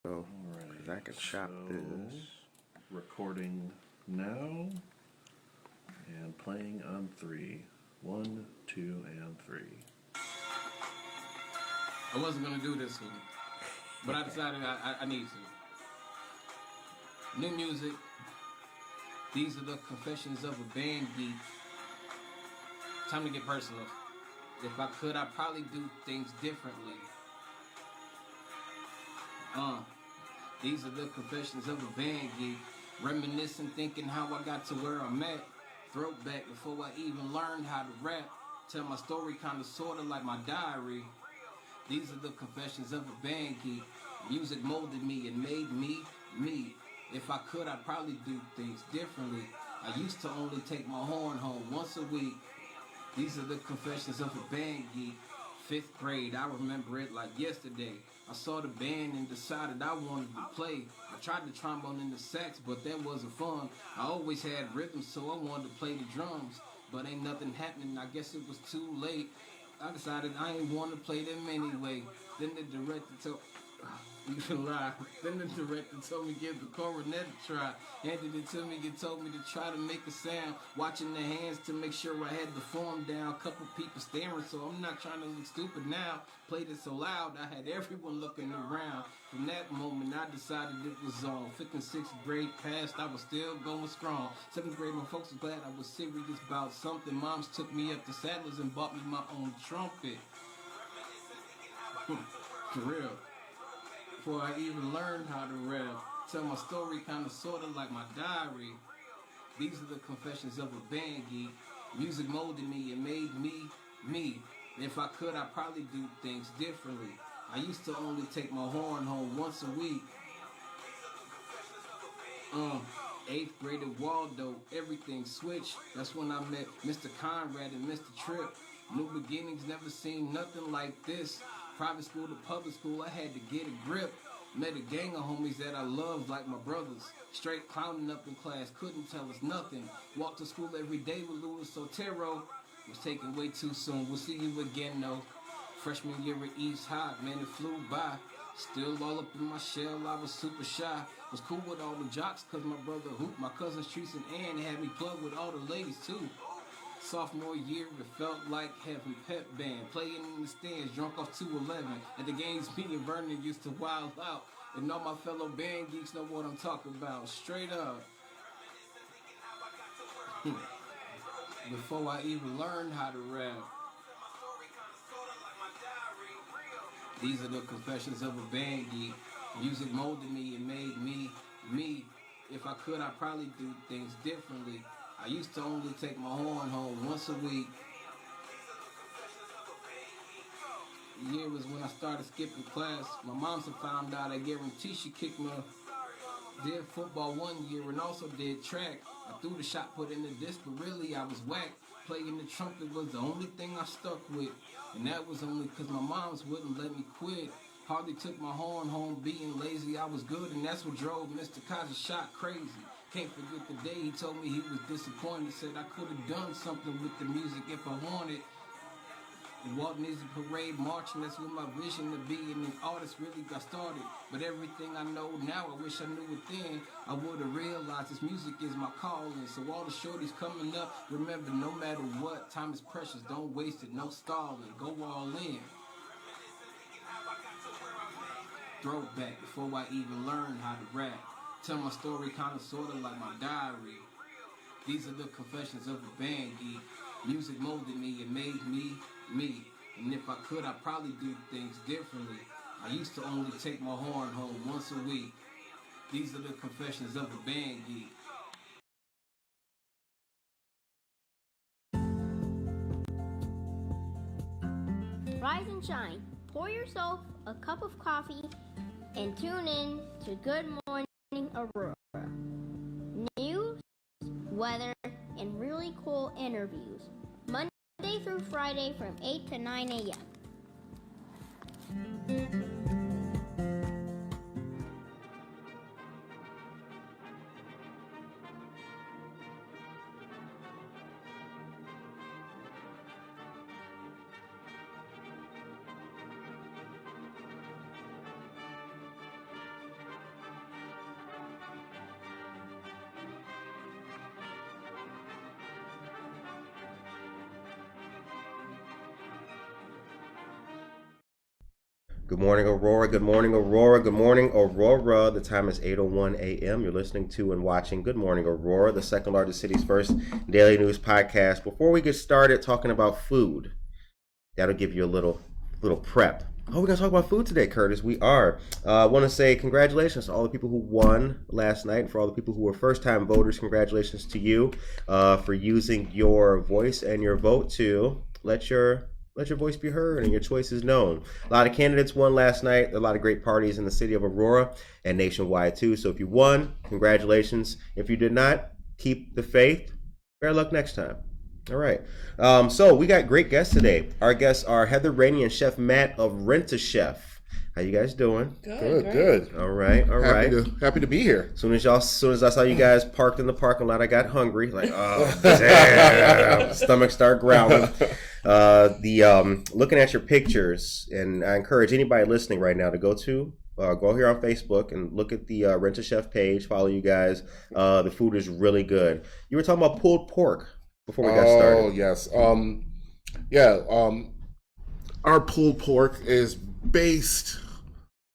So, because I could shop this. Recording now and playing on 3. 1, 2, and 3. I wasn't gonna do this one, but I decided I need to. New music. These are the confessions of a band geek. Time to get personal. If I could, I'd probably do things differently. These are the confessions of a band geek. Reminiscing, thinking how I got to where I'm at. Throwback before I even learned how to rap. Tell my story kinda sorta like my diary. These are the confessions of a band geek. Music molded me and made me, me. If I could, I'd probably do things differently. I used to only take my horn home once a week. These are the confessions of a band geek. 5th grade, I remember it like yesterday. I saw the band and decided I wanted to play. I tried the trombone and the sax, but that wasn't fun. I always had rhythm, so I wanted to play the drums. But ain't nothing happening, I guess it was too late. I decided I ain't want to play them anyway. Then the director told Then the director told me give the cornet a try. Handed it to me and told me to try to make a sound. Watching the hands to make sure I had the form down. Couple people staring, so I'm not trying to look stupid now. Played it so loud, I had everyone looking around. From that moment, I decided it was on. 5th and 6th grade passed, I was still going strong. 7th grade, my folks were glad I was serious about something. Moms took me up to Sadler's and bought me my own trumpet. For real. Before I even learned how to rap. Tell my story kinda sorta like my diary. These are the confessions of a band geek. Music molded me and made me, me. If I could, I'd probably do things differently. I used to only take my horn home once a week. 8th grade at Waldo, everything switched. That's when I met Mr. Conrad and Mr. Tripp. New beginnings, never seen nothing like this. Private school to public school, I had to get a grip. Met a gang of homies that I loved like my brothers. Straight clowning up in class, couldn't tell us nothing. Walked to school every day with Louis Sotero. Was taken way too soon, we'll see you again though. Freshman year at East High, man, it flew by. Still all up in my shell, I was super shy. Was cool with all the jocks, cause my brother Hoop, my cousins Treese and Ann had me plugged with all the ladies too. Sophomore year, it felt like having pep band. Playing in the stands, drunk off 211. At the games, me and Vernon used to wild out. And all my fellow band geeks know what I'm talking about. Straight up. Before I even learned how to rap. These are the confessions of a band geek. Music molded me and made me, me. If I could, I'd probably do things differently. I used to only take my horn home once a week. The year was when I started skipping class. My mom found out, I guarantee she kicked me. Did football one year and also did track. I threw the shot put in the disc, but really I was whack. Playing the trumpet was the only thing I stuck with. And that was only because my moms wouldn't let me quit. Hardly took my horn home being lazy. I was good and that's what drove Mr. Kaja's shot crazy. Can't forget the day he told me he was disappointed. Said I could have done something with the music if I wanted. The Walt Disney Parade marching, that's what my vision to be. And an artist really got started. But everything I know now, I wish I knew it then. I would have realized this music is my calling. So all the shorties coming up, remember no matter what, time is precious, don't waste it, no stalling, go all in. Throwback before I even learned how to rap. Tell my story kinda sorta like my diary. These are the confessions of a band geek. Music molded me and made me, me. And if I could, I'd probably do things differently. I used to only take my horn home once a week. These are the confessions of a band geek. Rise and shine. Pour yourself a cup of coffee and tune in to Good Morning Aurora. News, weather, and really cool interviews. Monday through Friday from 8 to 9 a.m. Good morning, Aurora. Good morning, Aurora. Good morning, Aurora. The time is 8:01 a.m. You're listening to and watching Good Morning, Aurora, the second largest city's first daily news podcast. Before we get started talking about food, that'll give you a little prep. Oh, we're going to talk about food today, Curtis. We are. I want to say congratulations to all the people who won last night. And for all the people who were first-time voters, congratulations to you for using your voice and your vote to let your voice be heard and your choices known. A lot of candidates won last night. A lot of great parties in the city of Aurora and nationwide, too. So if you won, congratulations. If you did not, keep the faith. Better luck next time. All right. So we got great guests today. Our guests are Heather, Rainey, and Chef Matt of Rent-A-Chef. How you guys doing? Good. All right. Happy to be here. As soon as I saw you guys parked in the parking lot, I got hungry. Like, oh, damn. Stomach start growling. Looking at your pictures, and I encourage anybody listening right now to go here on Facebook and look at the Rent-A-Chef page. Follow you guys. The food is really good. You were talking about pulled pork before we got started. Oh, yes. Our pulled pork is based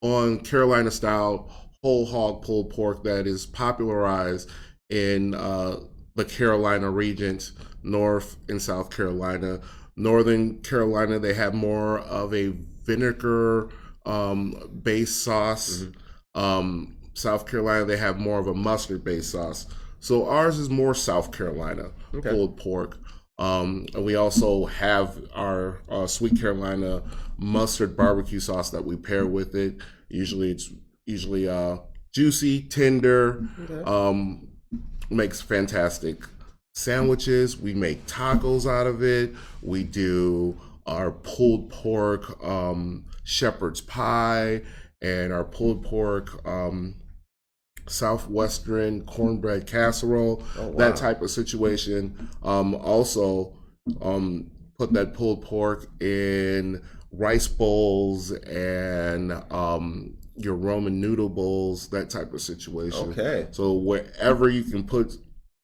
on Carolina-style whole hog pulled pork that is popularized in the Carolina region, North and South Carolina. Northern Carolina, they have more of a vinegar based sauce. Mm-hmm. South Carolina, they have more of a mustard based sauce. So ours is more South Carolina pulled pork. And we also have our Sweet Carolina mustard barbecue sauce that we pair with it. It's usually juicy, tender, makes fantastic sandwiches. We make tacos out of it. We do our pulled pork shepherd's pie and our pulled pork Southwestern cornbread casserole, that type of situation. Also, put that pulled pork in rice bowls and your Roman noodle bowls, that type of situation. Okay. So wherever you can put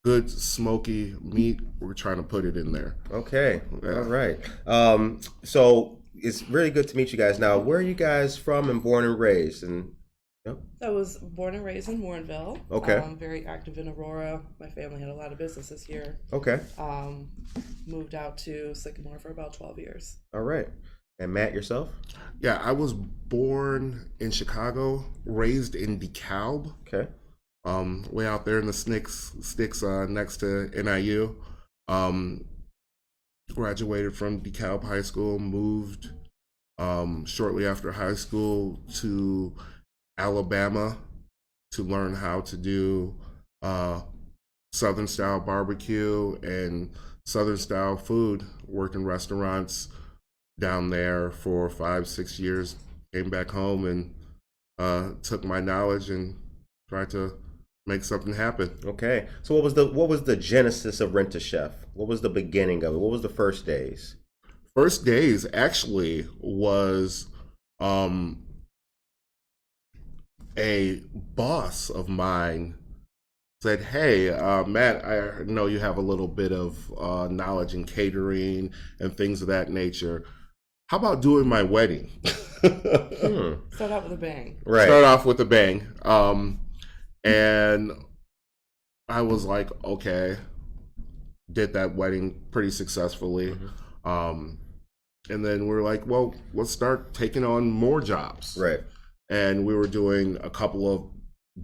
good smoky meat, we're trying to put it in there. Okay. Yeah. All right. So it's really good to meet you guys. Now, where are you guys from and born and raised? And So I was born and raised in Warrenville. Okay. Very active in Aurora. My family had a lot of businesses here. Okay. Moved out to Sycamore for about 12 years. All right. And Matt, yourself? Yeah, I was born in Chicago, raised in DeKalb. Okay. Way out there in the sticks next to NIU. Graduated from DeKalb High School, moved shortly after high school to Alabama to learn how to do Southern style barbecue and Southern style food. Worked in restaurants down there for 5-6 years. Came back home and took my knowledge and tried to make something happen. Okay. So what was the genesis of Rent-A-Chef? What was the beginning of it? What was the first days? First days actually was a boss of mine said, "Hey, Matt, I know you have a little bit of knowledge in catering and things of that nature. How about doing my wedding?" Start out with a bang. Right. Start off with a bang. And I was like, okay. Did that wedding pretty successfully. Mm-hmm. And then we were like, well, let's start taking on more jobs. Right. And we were doing a couple of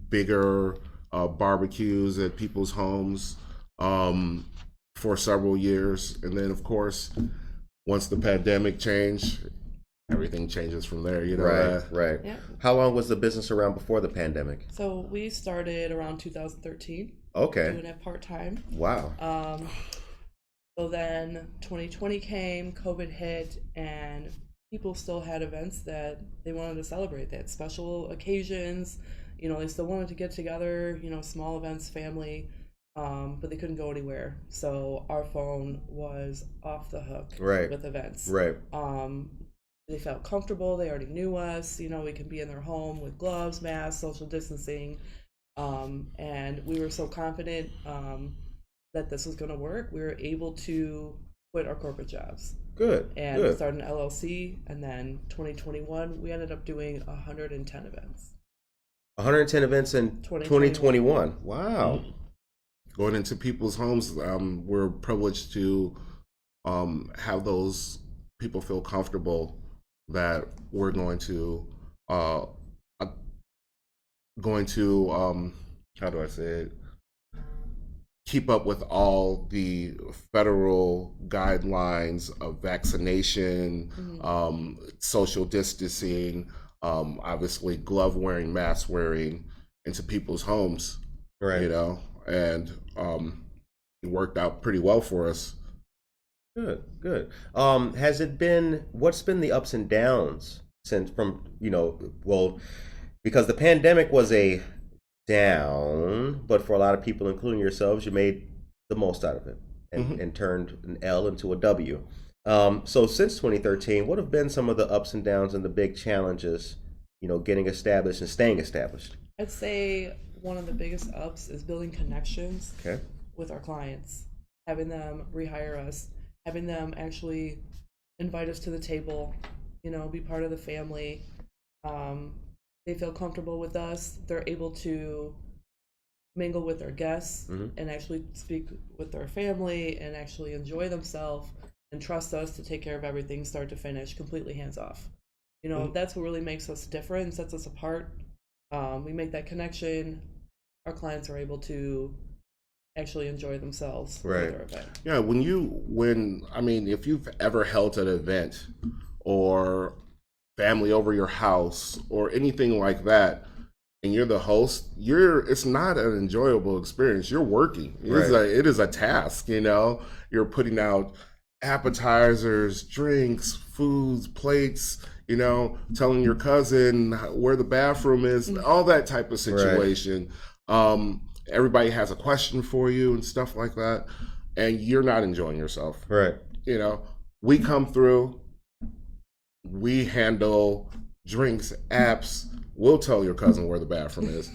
bigger barbecues at people's homes for several years. And then, of course, once the pandemic changed, everything changes from there, you know. Right. Yeah. How long was the business around before the pandemic? So we started around 2013. Okay. Doing it part-time. Wow. So then 2020 came, COVID hit, and people still had events that they wanted to celebrate. They had special occasions, they still wanted to get together, small events, family, but they couldn't go anywhere. So our phone was off the hook with events. Right. They felt comfortable. They already knew us. We could be in their home with gloves, masks, social distancing. And we were so confident that this was going to work. We were able to quit our corporate jobs. Good. And Good. we started an LLC, and then 2021 we ended up doing 110 events. 110 events in 2021. Wow. Mm-hmm. Going into people's homes, we're privileged to have those people feel comfortable that we're going to how do I say it? Keep up with all the federal guidelines of vaccination, social distancing, obviously glove wearing, mask wearing into people's homes, Right. you know, and it worked out pretty well for us. Good. Good. What's been the ups and downs since because the pandemic was a down, but for a lot of people, including yourselves, you made the most out of it and turned an L into a W. So since 2013, what have been some of the ups and downs and the big challenges, getting established and staying established? I'd say one of the biggest ups is building connections with our clients, having them rehire us, having them actually invite us to the table, be part of the family. They feel comfortable with us. They're able to mingle with their guests and actually speak with their family and actually enjoy themselves and trust us to take care of everything start to finish, completely hands off. That's what really makes us different, sets us apart. We make that connection. Our clients are able to actually enjoy themselves with their event. Yeah, if you've ever held an event or family over your house or anything like that, and you're the host, it's not an enjoyable experience. You're working. It is a task, You're putting out appetizers, drinks, foods, plates, telling your cousin where the bathroom is, all that type of situation. Everybody has a question for you and stuff like that, and you're not enjoying yourself. Right. We come through, we handle drinks, apps. We'll tell your cousin where the bathroom is.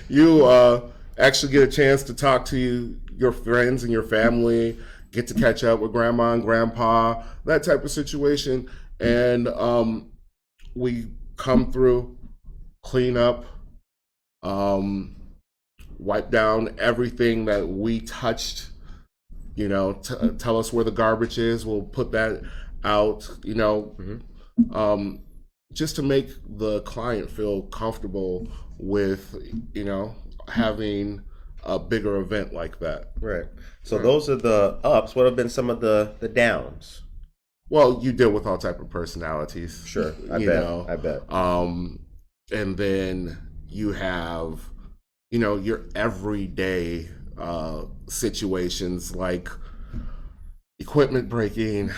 You actually get a chance to talk to your friends and your family, get to catch up with grandma and grandpa, that type of situation. And we come through, clean up, wipe down everything that we touched, tell us where the garbage is. We'll put that out, just to make the client feel comfortable with, having a bigger event like that. Right. So those are the ups. What have been some of the downs? Well, you deal with all type of personalities. Sure. I bet. And then you have, your everyday situations like equipment breaking,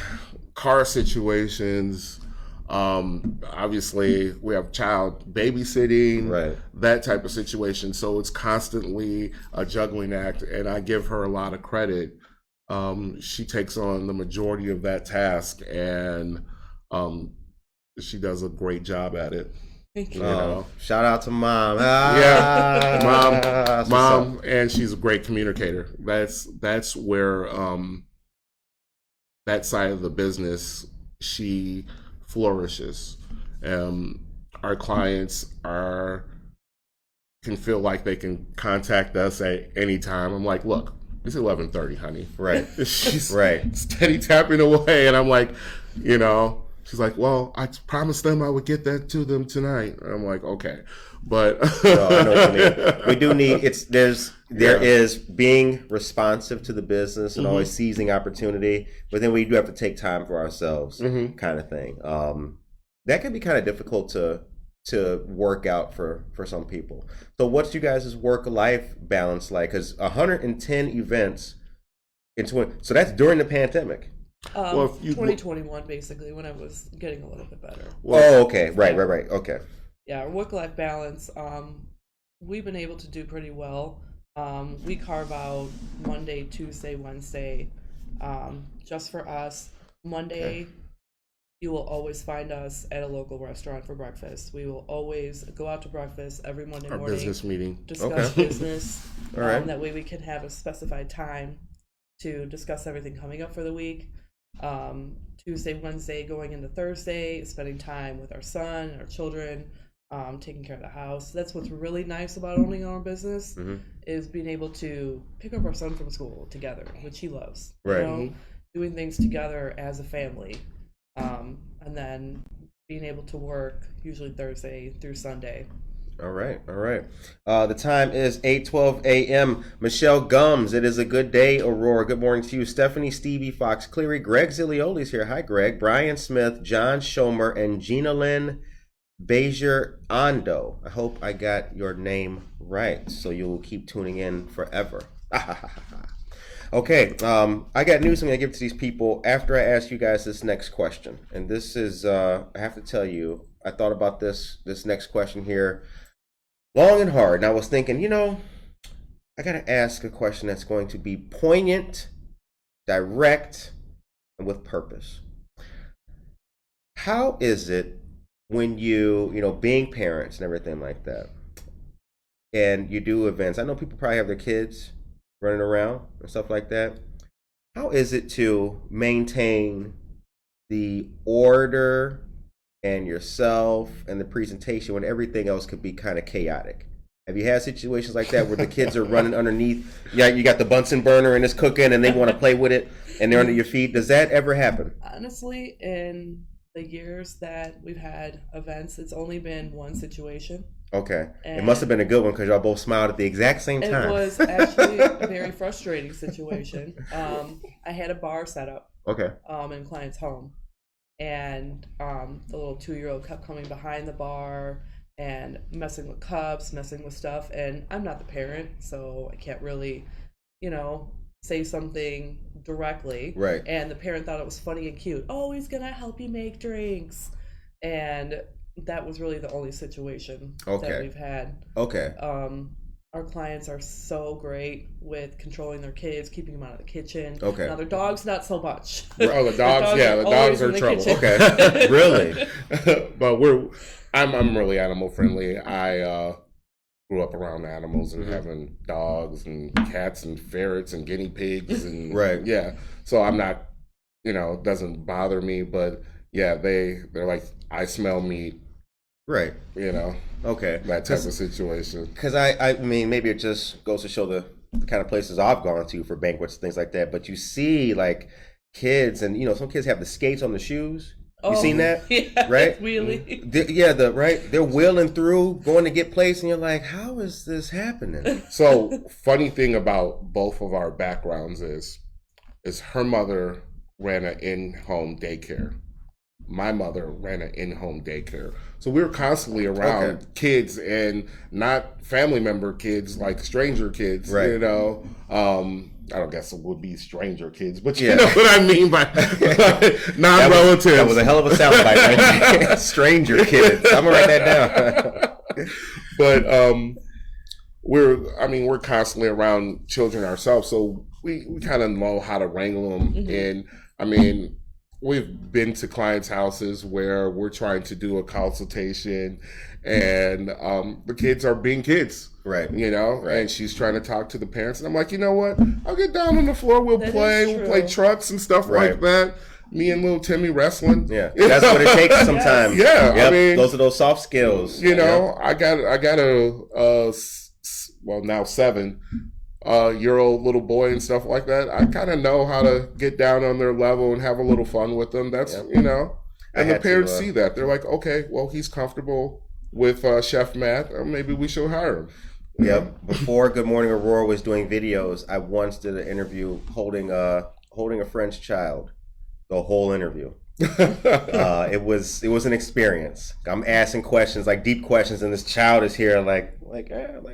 car situations. Obviously, we have child babysitting, that type of situation. So it's constantly a juggling act, and I give her a lot of credit. She takes on the majority of that task, and she does a great job at it. Thank you. Shout out to mom. Mom, and she's a great communicator. That's where that side of the business she flourishes. Our clients can feel like they can contact us at any time. I'm like, look, it's 11:30, honey. Right. She's steady tapping away, and I'm like, she's like, well, I promised them I would get that to them tonight. And I'm like, okay, but no, I know what you mean. We do need there is being responsive to the business and always seizing opportunity, but then we do have to take time for ourselves, kind of thing. That can be kind of difficult to work out for some people. So what's you guys' work-life balance like? Because 110 events so that's during the pandemic. 2021, basically, when I was getting a little bit better. Okay. Right. Okay. Yeah, our work-life balance, we've been able to do pretty well. We carve out Monday, Tuesday, Wednesday, just for us. Monday, you will always find us at a local restaurant for breakfast. We will always go out to breakfast every Monday morning. Our business meeting. Discuss business. All right. That way we can have a specified time to discuss everything coming up for the week. Tuesday, Wednesday, going into Thursday, spending time with our son and our children, taking care of the house. That's what's really nice about owning our own business, is being able to pick up our son from school together, which he loves. Right. You know, doing things together as a family, and then being able to work usually Thursday through Sunday. All right, all right. The time is 8:12 a.m. Michelle Gums, it is a good day. Aurora, good morning to you. Stephanie, Stevie, Fox Cleary, Greg Zilioli's here. Hi, Greg. Brian Smith, John Schomer, and Gina Lynn Bezier Ando. I hope I got your name right, so you will keep tuning in forever. Okay, I got news I'm going to give to these people after I ask you guys this next question. And this is, I have to tell you, I thought about this next question here long and hard. And I was thinking, you know, I got to ask a question that's going to be poignant, direct, and with purpose. How is it when you know, being parents and everything like that, and you do events? I know people probably have their kids running around and stuff like that. How is it to maintain the order and yourself and the presentation when everything else could be kind of chaotic? Have you had situations like that where the kids are running underneath? Yeah, you got the Bunsen burner and it's cooking and they want to play with it and they're under your feet. Does that ever happen? Honestly, in the years that we've had events, it's only been one situation. Okay. And it must have been a good one because y'all both smiled at the exact same time. It was actually a very frustrating situation. I had a bar set up in a client's home, and the little 2-year-old kept coming behind the bar and messing with cups, messing with stuff, and I'm not the parent, so I can't really, you know, say something directly. Right. And the parent thought it was funny and cute. Oh, he's gonna help you make drinks. And that was really the only situation that we've had. Okay. Our clients are so great with controlling their kids, keeping them out of the kitchen. Okay. Now their dogs, not so much. Oh, the dogs, the dogs are trouble. Okay. Really? But I'm really animal friendly. I grew up around animals and having dogs and cats and ferrets and guinea pigs and yeah. So I'm not, you know, it doesn't bother me, but yeah, they're like, I smell meat. Right. You know. Okay. That type of situation. Because I mean, maybe it just goes to show the kind of places I've gone to for banquets and things like that. But you see, like, kids, and you know, some kids have the skates on the shoes. You seen that? Yeah, right? Wheelie. They're wheeling through, going to get placed, and you're like, how is this happening? So, funny thing about both of our backgrounds is her mother ran an in-home daycare. My mother ran an in-home daycare. So we were constantly around kids, and not family member kids, like stranger kids, you know. I don't guess it would be stranger kids, but you know what I mean by non-relatives. That was a hell of a soundbite, right? Stranger kids. I'm gonna write that down. But we're constantly around children ourselves, so we kind of know how to wrangle them. And I mean, we've been to clients' houses where we're trying to do a consultation, and the kids are being kids. Right. You know, and she's trying to talk to the parents, and I'm like, you know what? I'll get down on the floor. We'll play trucks and stuff like that. Me and little Timmy wrestling. Yeah, that's what it takes sometimes. Yeah, I mean, those are those soft skills. You know, I got a now 7-year-old little boy and stuff like that. I kind of know how to get down on their level and have a little fun with them. That's you know, and the parents see that. They're like, okay, well, he's comfortable with Chef Matt. Maybe we should hire him. Yep. Before Good Morning Aurora was doing videos, I once did an interview holding a friend's child. The whole interview. It was an experience. I'm asking questions, like deep questions, and this child is here, like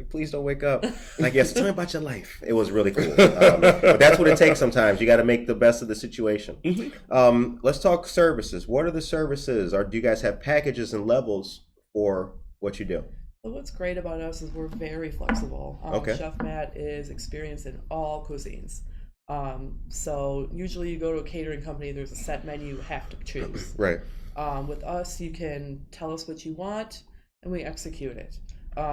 please don't wake up. Like, yes, tell me about your life. It was really cool. But that's what it takes sometimes. You got to make the best of the situation. Let's talk services. What are the services? Do you guys have packages and levels for what you do? Well, what's great about us is we're very flexible. Chef Matt is experienced in all cuisines. So usually you go to a catering company, there's a set menu you have to choose. Right. With us, you can tell us what you want, and we execute it.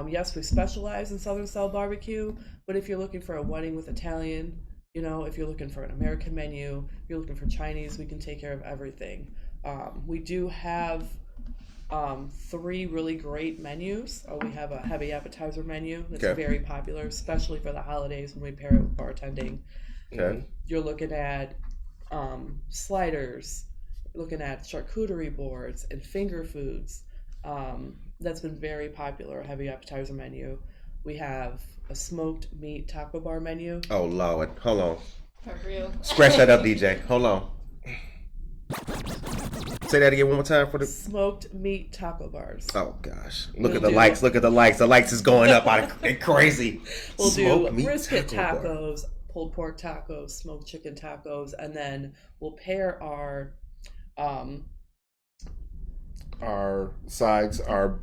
Yes, we specialize in Southern style barbecue, but if you're looking for a wedding with Italian, You know, if you're looking for an American menu, if you're looking for Chinese, we can take care of everything. We do have 3 really great menus. We have a heavy appetizer menu that's Okay. very popular, especially for the holidays when we pair it with bartending. Okay. You're looking at sliders, looking at charcuterie boards and finger foods. That's been very popular, a heavy appetizer menu. We have a smoked meat taco bar menu. Oh Lord, hold on. For real. Scratch that up, DJ. Hold on. Say that again one more time for the. Smoked meat taco bars. Oh gosh! Look We'll at the do- likes. Look at the likes. The likes is going up like crazy. We'll Smoked do meat brisket taco bar. tacos, pulled pork tacos, smoked chicken tacos, and then we'll pair our sides are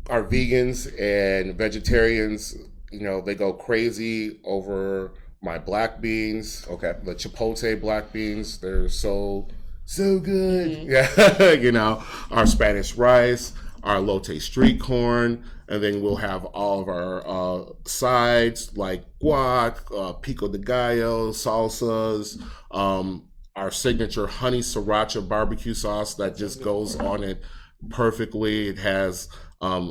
vegans and vegetarians. You know, they go crazy over my black beans. Okay. The chipotle black beans, they're so good. Yeah. You know, our Spanish rice, our elote street corn, and then we'll have all of our sides like guac, pico de gallo, salsas, our signature honey sriracha barbecue sauce that just goes on it perfectly. It has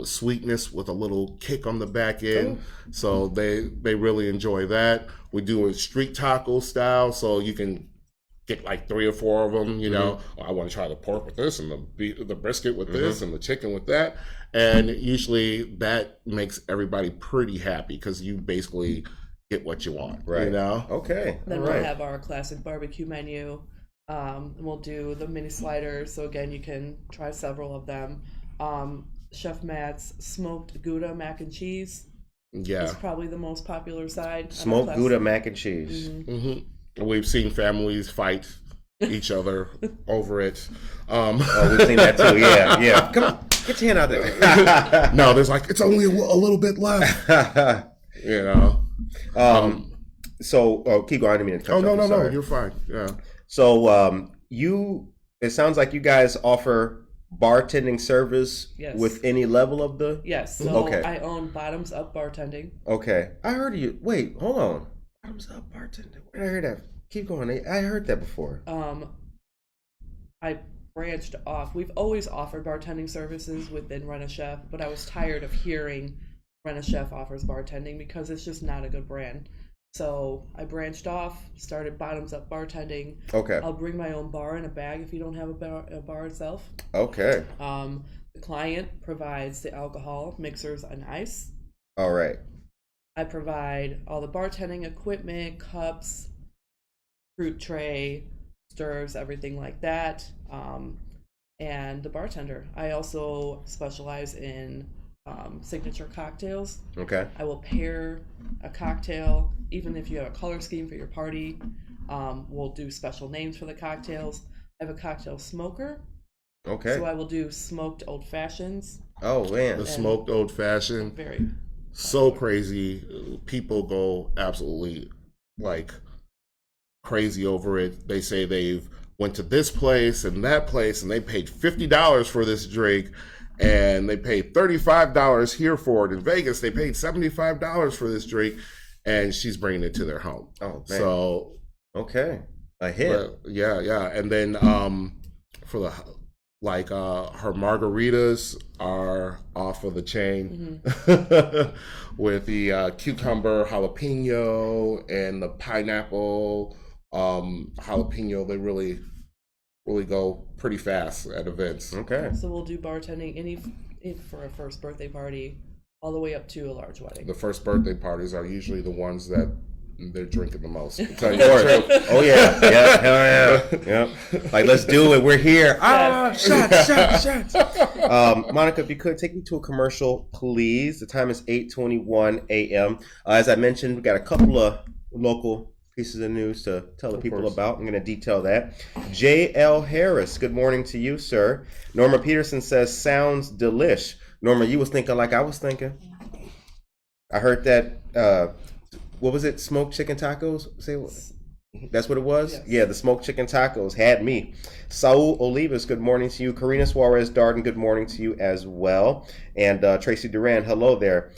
sweetness with a little kick on the back end, so they really enjoy that. We do it street taco style, so you can get like 3 or 4 of them. You know, I want to try the pork with this and the brisket with this and the chicken with that, and usually that makes everybody pretty happy because you basically get what you want. Right. You know. Okay. Then All we'll right. have our classic barbecue menu. And we'll do the mini sliders. So again, you can try several of them. Chef Matt's smoked Gouda mac and cheese Yeah. is probably the most popular side. on our Smoked classic- Gouda mac and cheese. We've seen families fight each other over it. Oh, we've seen that too. Yeah, yeah. Come on, get your hand out there. No, there's like, it's only a little bit left. You know. So, keep going. I didn't mean to cut Oh you no, off, no, I'm no, sorry. you're fine. Yeah. So, it sounds like you guys offer bartending service Yes. with any level of the. Yes. So Okay. I own Bottoms Up Bartending. Okay, I heard you. Wait, hold on. Bottoms up bartending. Where did I hear that? Keep going. I heard that before. I branched off. We've always offered bartending services within Rent a Chef, but I was tired of hearing Rent a Chef offers bartending because it's just not a good brand. So I branched off, started Bottoms Up Bartending. Okay. I'll bring my own bar in a bag if you don't have a bar itself. Okay. The client provides the alcohol, mixers, and ice. All right. I provide all the bartending equipment, cups, fruit tray, stirs, everything like that, and the bartender. I also specialize in signature cocktails. Okay. I will pair a cocktail, even if you have a color scheme for your party. We'll do special names for the cocktails. I have a cocktail smoker, Okay. so I will do smoked old fashions. Oh man. The smoked old fashioned, Very so crazy. People go absolutely like crazy over it. They say they've went to this place and that place and they paid $50 for this drink, and they paid $35 here for it. In Vegas, they paid $75 for this drink, and she's bringing it to their home. Oh man. So Okay. A hit. yeah, and then for the her margaritas are off of the chain with the cucumber jalapeno and the pineapple jalapeno. They really go pretty fast at events. Okay. So we'll do bartending for a first birthday party, all the way up to a large wedding. The first birthday parties are usually the ones that they're drinking the most. To tell Of you the course. truth. Oh yeah. Yeah. Hell yeah. Yep. Like, let's do it. We're here. Shots. Monica, if you could take me to a commercial, please. The time is 8:21 a.m. As I mentioned, we got a couple of local pieces of news to tell the people course. about. I'm going to detail that. J.L. Harris, good morning to you, sir. Norma Peterson says, sounds delish. Norma, you was thinking like I was thinking. I heard that, what was it, smoked chicken tacos? Say what? That's what it was? Yes. Yeah, the smoked chicken tacos had me. Saul Olivas, good morning to you. Karina Suarez Darden, good morning to you as well. And Tracy Duran, hello there.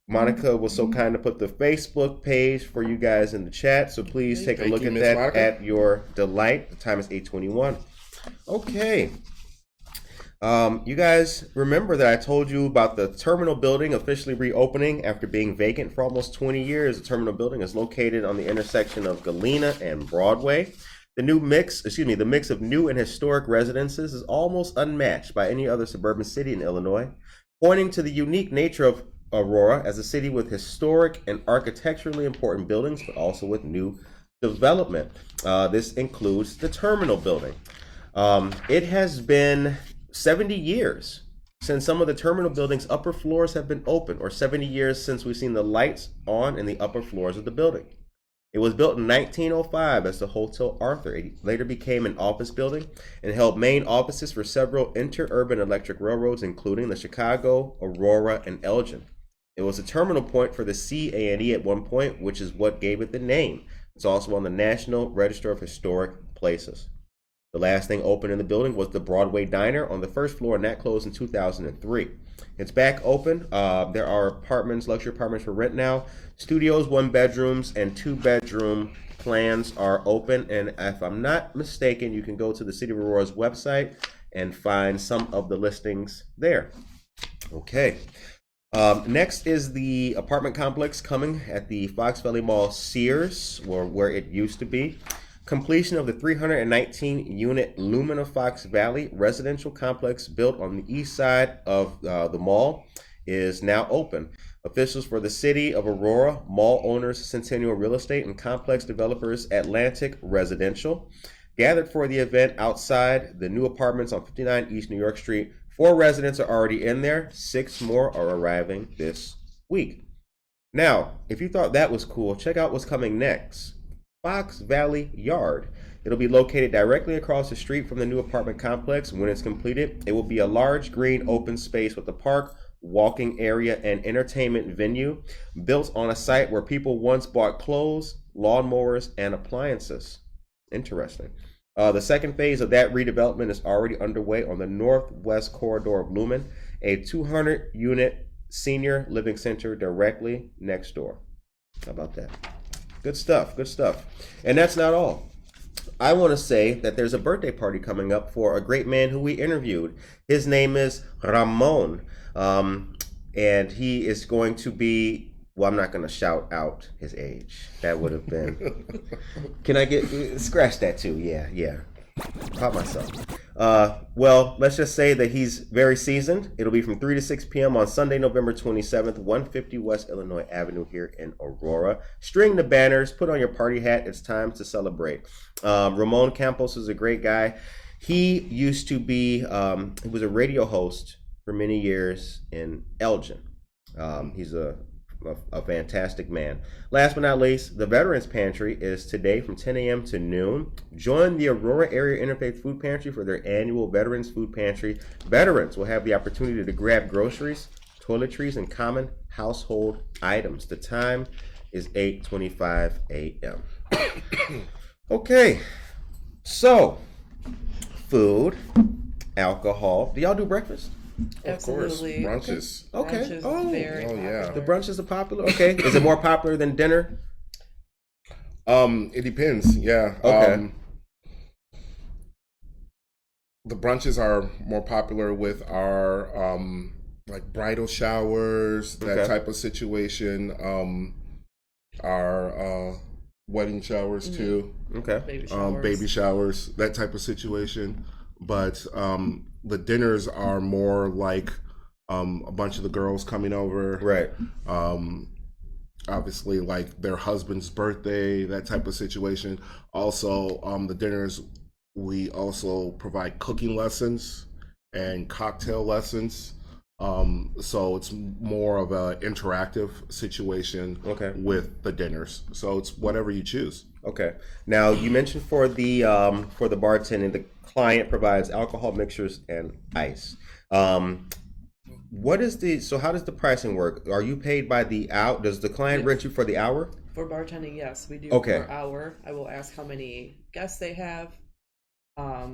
Monica was so kind to put the Facebook page for you guys in the chat, so please take a Thank look you, at Miss that Monica. at your delight. The time is 8:21. Okay. You guys remember that I told you about the terminal building officially reopening after being vacant for almost 20 years. The terminal building is located on the intersection of Galena and Broadway. The mix of new and historic residences is almost unmatched by any other suburban city in Illinois, pointing to the unique nature of Aurora as a city with historic and architecturally important buildings, but also with new development. This includes the terminal building. It has been 70 years since some of the terminal building's upper floors have been open, or 70 years since we've seen the lights on in the upper floors of the building. It was built in 1905 as the Hotel Arthur. It later became an office building and held main offices for several interurban electric railroads, including the Chicago, Aurora, and Elgin. It was a terminal point for the CA&E at one point, which is what gave it the name. It's also on the National Register of Historic Places. The last thing open in the building was the Broadway Diner on the first floor, and that closed in 2003. It's back open. There are luxury apartments for rent now. Studios, 1 bedrooms, and 2 bedroom plans are open. And if I'm not mistaken, you can go to the City of Aurora's website and find some of the listings there. Okay. Next is the apartment complex coming at the Fox Valley Mall Sears, or where it used to be. Completion of the 319-unit Lumina Fox Valley residential complex built on the east side of the mall is now open. Officials for the City of Aurora, mall owners, Centennial Real Estate, and complex developers Atlantic Residential gathered for the event outside the new apartments on 59 East New York Street. 4 residents are already in there. 6 more are arriving this week. Now, if you thought that was cool, check out what's coming next. Fox Valley Yard. It'll be located directly across the street from the new apartment complex. When it's completed, it will be a large green open space with a park, walking area, and entertainment venue built on a site where people once bought clothes, lawnmowers, and appliances. Interesting. The second phase of that redevelopment is already underway on the northwest corridor of Lumen, a 200-unit senior living center directly next door. How about that? Good stuff, good stuff. And that's not all. I want to say that there's a birthday party coming up for a great man who we interviewed. His name is Ramon, and he is going to be, well, I'm not going to shout out his age. That would have been, can I scratch that too? Yeah. Caught myself. Well, let's just say that he's very seasoned. It'll be from 3 to 6 p.m. on Sunday, November 27th, 150 West Illinois Avenue here in Aurora. String the banners, put on your party hat. It's time to celebrate. Ramon Campos is a great guy. He used to be, he was a radio host for many years in Elgin. He's a fantastic man. Last but not least, the Veterans Pantry is today from 10 a.m. to noon. Join the Aurora Area Interfaith Food Pantry for their annual Veterans Food Pantry. Veterans will have the opportunity to grab groceries, toiletries, and common household items. The time is 8:25 a.m. Okay, so food, alcohol. Do y'all do breakfast? Absolutely. Of course, brunches. Okay. Brunch is very yeah. The brunches are popular. Okay. Is it more popular than dinner? It depends. Yeah. Okay. The brunches are more popular with our like bridal showers, that Okay. type of situation. Our wedding showers too. Okay. baby showers. Baby showers, that type of situation. But the dinners are more like a bunch of the girls coming over. Right. Obviously, like their husband's birthday, that type of situation. Also, the dinners, we also provide cooking lessons and cocktail lessons. So it's more of an interactive situation Okay. with the dinners. So it's whatever you choose. Okay. Now you mentioned for the bartending, the client provides alcohol mixers and ice. How does the pricing work? Are you paid by the hour? Does the client Yes. rent you for the hour? For bartending, yes, we do Okay. per hour. I will ask how many guests they have.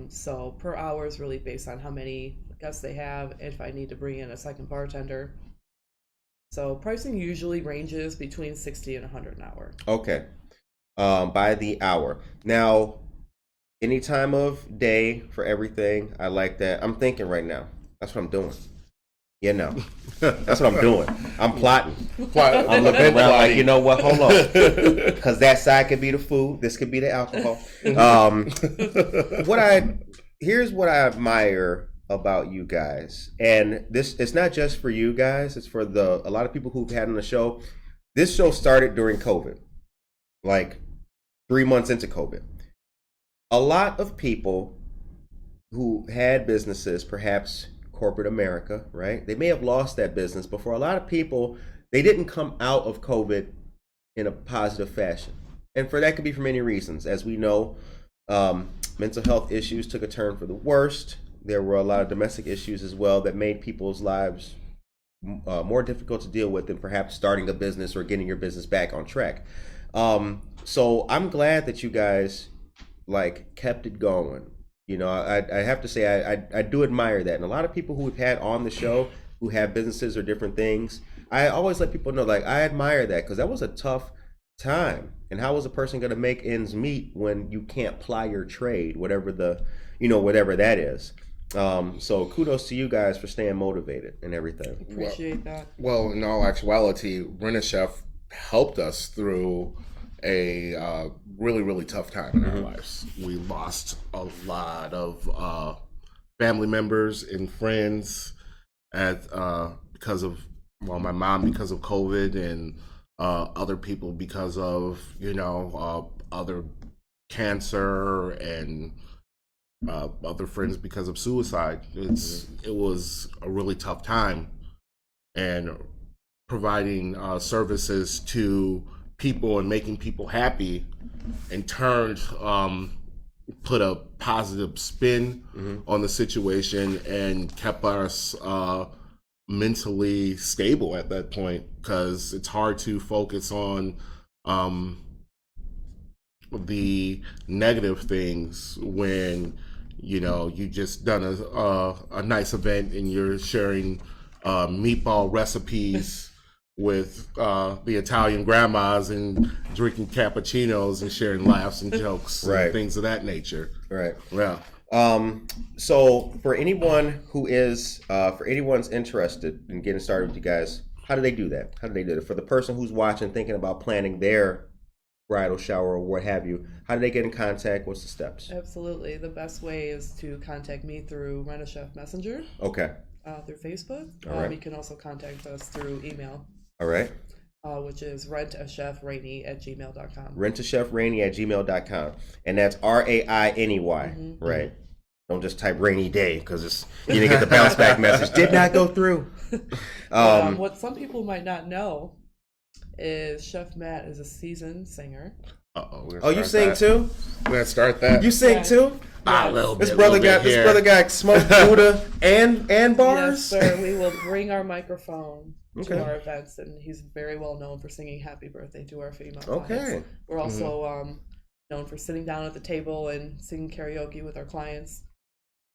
So per hour is really based on how many guests they have. If I need to bring in a second bartender, So pricing usually ranges between 60 and 100 an hour. Okay. By the hour. Now, any time of day for everything. I like that. I'm thinking right now. That's what I'm doing. You know, that's what I'm doing. I'm plotting. I'm looking around like, you know what? Hold on, because that side could be the food. This could be the alcohol. Here's what I admire about you guys, and this it's not just for you guys. It's for a lot of people who've had on the show. This show started during COVID, like 3 months into COVID. A lot of people who had businesses, perhaps corporate America, right? They may have lost that business, but for a lot of people, they didn't come out of COVID in a positive fashion. And for that could be for many reasons. As we know, mental health issues took a turn for the worst. There were a lot of domestic issues as well that made people's lives more difficult to deal with than perhaps starting a business or getting your business back on track. So I'm glad that you guys kept it going. You know, I have to say I do admire that. And a lot of people who we've had on the show who have businesses or different things, I always let people know, I admire that, because that was a tough time. And how is a person going to make ends meet when you can't ply your trade, whatever that is? So kudos to you guys for staying motivated and everything. Appreciate that. Well, in all actuality, Rent-A-Chef helped us through a really, really tough time in our lives. We lost a lot of family members and friends because of, my mom because of COVID, and other people because of, other cancer, and other friends because of suicide. It was a really tough time, and providing services to people and making people happy in turn put a positive spin on the situation and kept us mentally stable at that point, because it's hard to focus on the negative things when you just done a nice event and you're sharing meatball recipes with the Italian grandmas and drinking cappuccinos and sharing laughs and jokes and things of that nature. Right. Yeah. So for anyone who is, for anyone's interested in getting started with you guys, how do they do that? How do they do it? For the person who's watching, thinking about planning their bridal shower or what have you, how do they get in contact? What's the steps? Absolutely. The best way is to contact me through Rent-A-Chef Messenger. Okay. Through Facebook. All right. You can also contact us through email. All right. Which is rentachefrainey@gmail.com. Rentachefrainey@gmail.com. And that's RAINEY, right? Don't just type rainy day, because you didn't get the bounce back message. Did not go through. What some people might not know is Chef Matt is a seasoned singer. Oh, you sing too? We're gonna start that. You sing too? A little bit. This brother got smoked Buddha and bars. Yes, sir. We will bring our microphone to our events, and he's very well known for singing "Happy Birthday" to our female clients. We're also known for sitting down at the table and singing karaoke with our clients.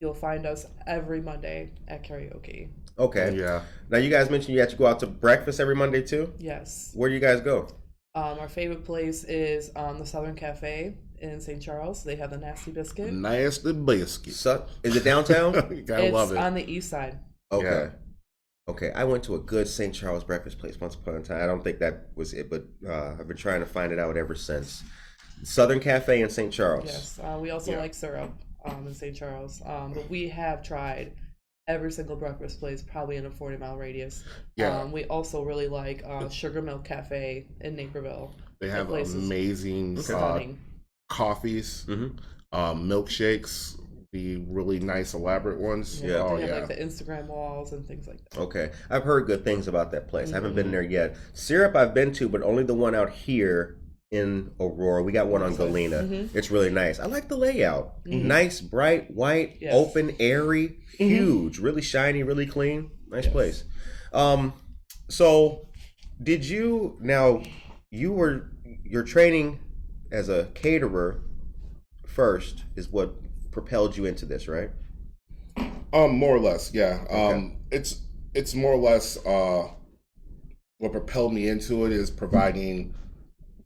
You'll find us every Monday at karaoke. Okay. Yeah. Now, you guys mentioned you have to go out to breakfast every Monday too? Yes. Where do you guys go? Our favorite place is the Southern Cafe in St. Charles. They have the Nasty Biscuit. Nasty Biscuit. Is it downtown? You gotta love it. It's on the east side. Okay. Yeah. Okay, I went to a good St. Charles breakfast place once upon a time. I don't think that was it, but I've been trying to find it out ever since. Southern Cafe in St. Charles. Yes. We also like syrup in St. Charles. But we have tried every single breakfast place probably in a 40-mile radius. Yeah. We also really like Sugar Milk Cafe in Naperville. They have amazing coffees, milkshakes, the really nice elaborate ones. They have like the Instagram walls and things like that. Okay. I've heard good things about that place. I haven't been there yet. Syrup I've been to, but only the one out here in Aurora. We got one on Galena. It's really nice. I like the layout. Nice, bright, white, open, airy, huge, really shiny, really clean. Nice place. So did you, now your training as a caterer first is what propelled you into this, right? More or less, yeah. Okay. It's more or less what propelled me into it is providing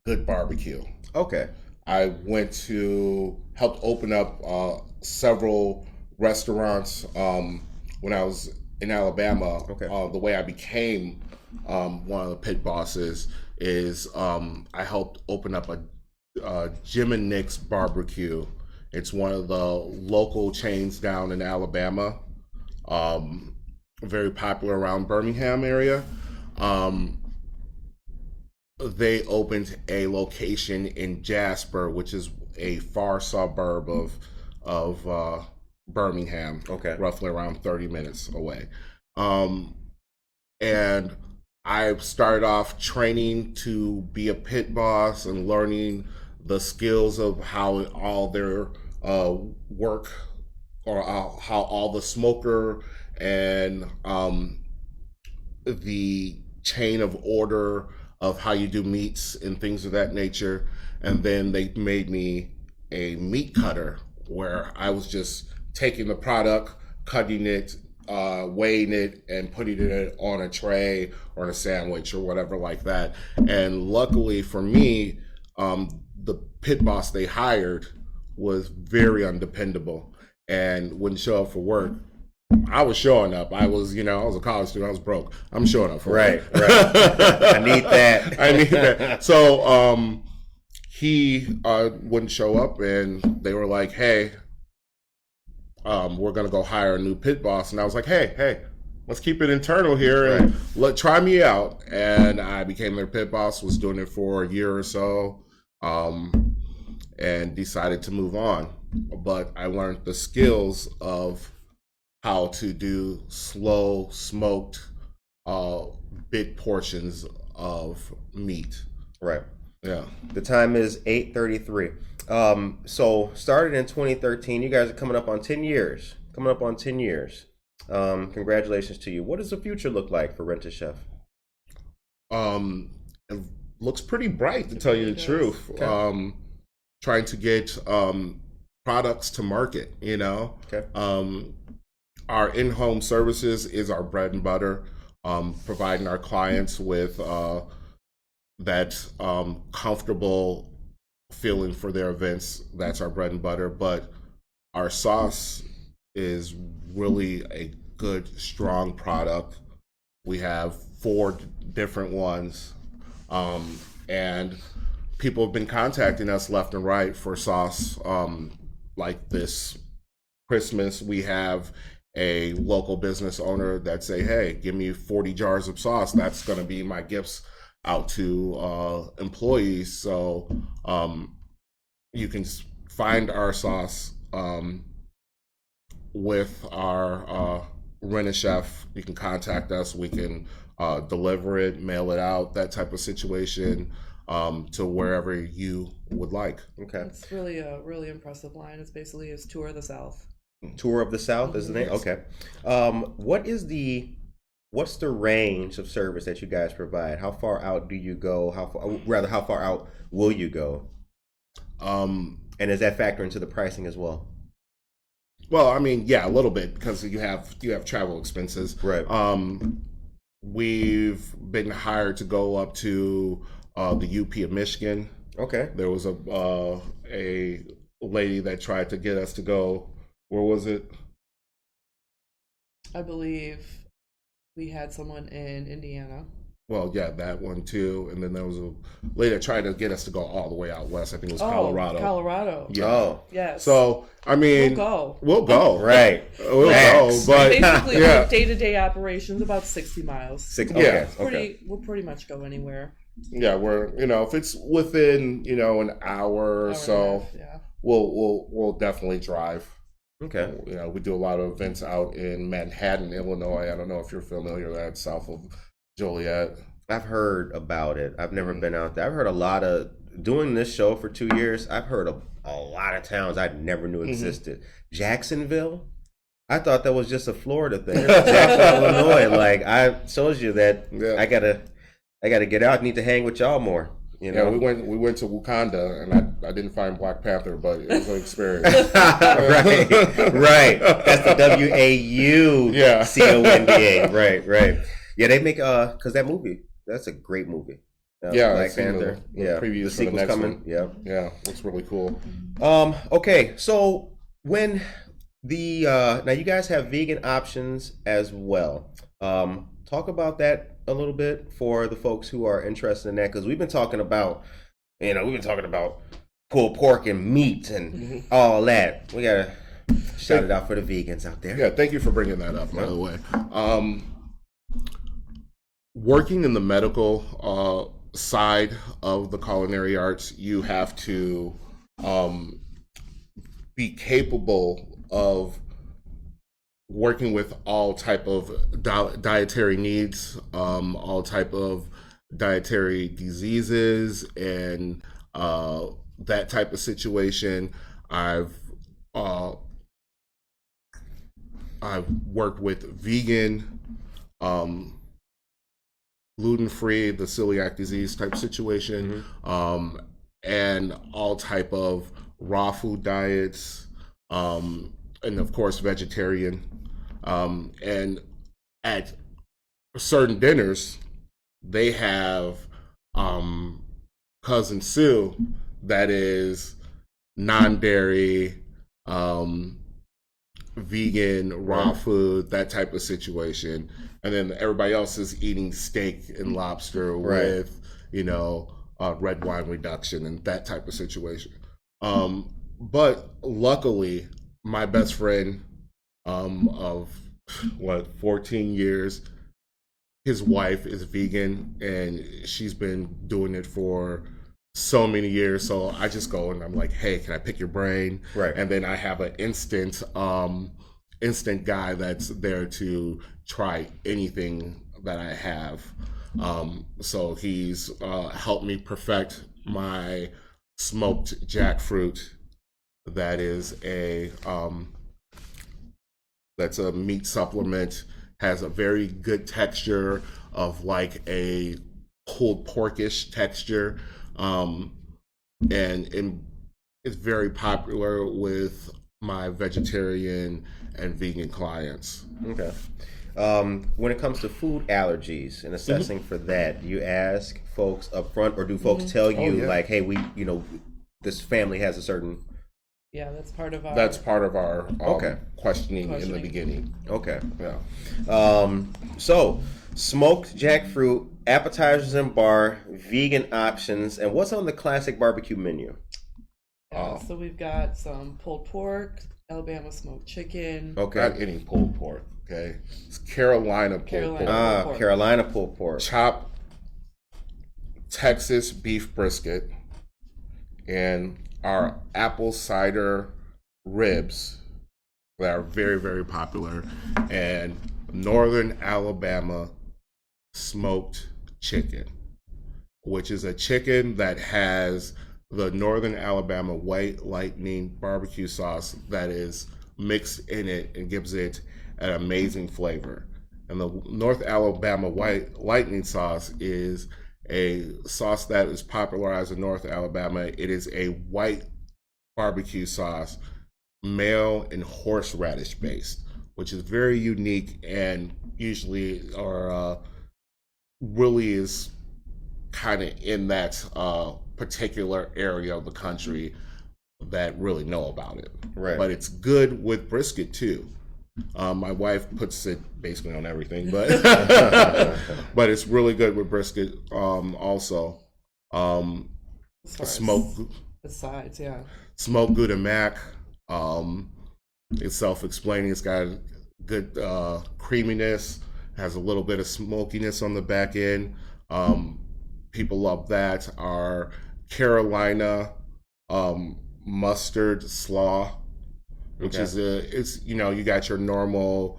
good barbecue. Okay. I helped open up several restaurants when I was in Alabama. Okay. The way I became one of the pit bosses is I helped open up a Jim and Nick's barbecue. It's one of the local chains down in Alabama, very popular around Birmingham area. They opened a location in Jasper, which is a far suburb of Birmingham, Okay. roughly around 30 minutes away. And I started off training to be a pit boss and learning the skills of how all their work, or how all the smoker and the chain of order of how you do meats and things of that nature. And then they made me a meat cutter, where I was just taking the product, cutting it, weighing it, and putting it on a tray or in a sandwich or whatever like that. And luckily for me, the pit boss they hired was very undependable and wouldn't show up for work. I was showing up. I was a college student. I was broke. I'm showing up for work. Right. I need that. I need that. So he wouldn't show up, and they were like, "Hey, we're gonna go hire a new pit boss." And I was like, "Hey, let's keep it internal here and try me out." And I became their pit boss. Was doing it for a year or so, and decided to move on. But I learned the skills of how to do slow smoked big portions of meat. Right. Yeah. The time is 8:33. So started in 2013. You guys are coming up on 10 years. Congratulations to you. What does the future look like for Rent a Chef? It looks pretty bright, to tell you the truth. Okay. Trying to get products to market, Okay. Our in-home services is our bread and butter, providing our clients with that comfortable feeling for their events. That's our bread and butter. But our sauce is really a good, strong product. We have 4 different ones, and people have been contacting us left and right for sauce. Like this Christmas, we have a local business owner that say, "Hey, give me 40 jars of sauce. That's going to be my gifts out to employees." So you can find our sauce with our Rent a Chef. You can contact us. We can deliver it, mail it out, that type of situation, to wherever you would like. Okay. It's really a really impressive line. It's basically his tour of the South. Tour of the South is the name. Okay. What's the range of service that you guys provide? How far out do you go? How far out will you go? And does that factor into the pricing as well? Well, I mean, yeah, a little bit, because you have travel expenses. Right. We've been hired to go up to the UP of Michigan. Okay. There was a lady that tried to get us to go. Where was it? I believe we had someone in Indiana. Well, yeah, that one too. And then there was a lady that tried to get us to go all the way out west. I think it was Colorado. Colorado. Yeah. Oh. Yes. So, I mean, We'll go. Right. We'll go. But basically, yeah. like day-to-day operations, about 60 miles. Okay. We'll pretty much go anywhere. Yeah, we're if it's within an hour or so, Yeah. we'll definitely drive. Okay. We do a lot of events out in Manhattan, Illinois. I don't know if you're familiar with that, south of Joliet. I've heard about it. I've never been out there. I've heard a lot of, doing this show for 2 years, I've heard of a lot of towns I never knew existed. Jacksonville? I thought that was just a Florida thing. Jacksonville, Illinois. Like, I told you that I gotta get out. I need to hang with y'all more. Yeah, we went to Wakanda, and I didn't find Black Panther, but it was an experience. right. That's the WAU. Yeah. CONDA. Right. Yeah, they make because that movie that's a great movie. Yeah, Black I've seen Panther. the Yeah, previews the for the sequel's next coming. one. Yeah. Looks really cool. Okay, so when the now you guys have vegan options as well. Talk about that a little bit for the folks who are interested in that, because we've been talking about pulled pork and meat and all that. We gotta shout it out for the vegans out there. Yeah, thank you for bringing that up, by the way. Working in the medical side of the culinary arts, you have to be capable of working with all type of dietary needs, all type of dietary diseases, and that type of situation. I've worked with vegan, gluten-free, the celiac disease type situation, and all type of raw food diets, and of course vegetarian. And at certain dinners, they have Cousin Sue that is non-dairy, vegan, raw food, that type of situation. And then everybody else is eating steak and lobster with, red wine reduction and that type of situation. But luckily, my best friend of 14 years, his wife is vegan, and she's been doing it for so many years. So I just go and I'm like, hey, can I pick your brain? Right. And then I have an instant guy that's there to try anything that I have. So he's helped me perfect my smoked jackfruit. That is that's a meat supplement, has a very good texture of like a pulled porkish texture, and it's very popular with my vegetarian and vegan clients. Okay. When it comes to food allergies and assessing for that, you ask folks up front, or do folks tell you like, hey, this family has a certain... Yeah, that's part of our... That's part of our questioning in the beginning. Okay. Yeah. So, smoked jackfruit, appetizers and bar, vegan options, and what's on the classic barbecue menu? So we've got some pulled pork, Alabama smoked chicken. Okay. Not any pulled pork, okay? It's Carolina pulled pork. Carolina pulled pork. Chopped Texas beef brisket, and our apple cider ribs that are very, very popular, and Northern Alabama smoked chicken, which is a chicken that has the Northern Alabama White Lightning barbecue sauce that is mixed in it and gives it an amazing flavor. And the North Alabama White Lightning sauce is a sauce that is popularized in North Alabama. It is a white barbecue sauce, male and horseradish based, which is very unique and usually really is kind of in that particular area of the country that really know about it. Right. But it's good with brisket too. My wife puts it basically on everything, but but it's really good with brisket also. Smoked The sides, yeah. Smoked Gouda Mac. It's self-explaining. It's got good creaminess, has a little bit of smokiness on the back end. People love that. Our Carolina mustard slaw, which is it's you got your normal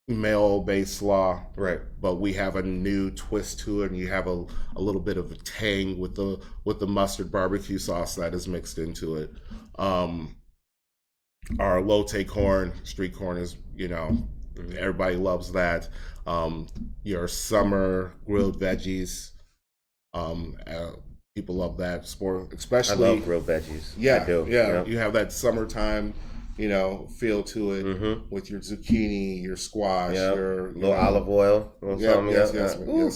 male-based slaw, right? But we have a new twist to it, and you have a little bit of a tang with the mustard barbecue sauce that is mixed into it. Our lotte corn, street corn is everybody loves that. Your summer grilled veggies, people love that sport, especially. I love grilled veggies. Yeah, I do. Yeah, you have that summertime, feel to it with your zucchini, your squash, your little olive oil. Yes,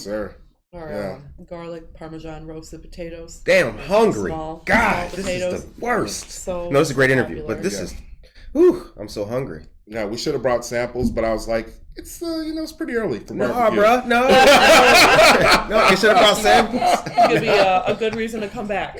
sir. Or garlic, Parmesan, roasted potatoes. Damn, I'm hungry. Small God, this potatoes. is the worst. So No, it's a great interview, popular. but this is, whew, I'm so hungry. Yeah, we should have brought samples, but I was like, it's it's pretty early for No, barbecue. bro, no. No, you should have brought samples. It could be a good reason to come back.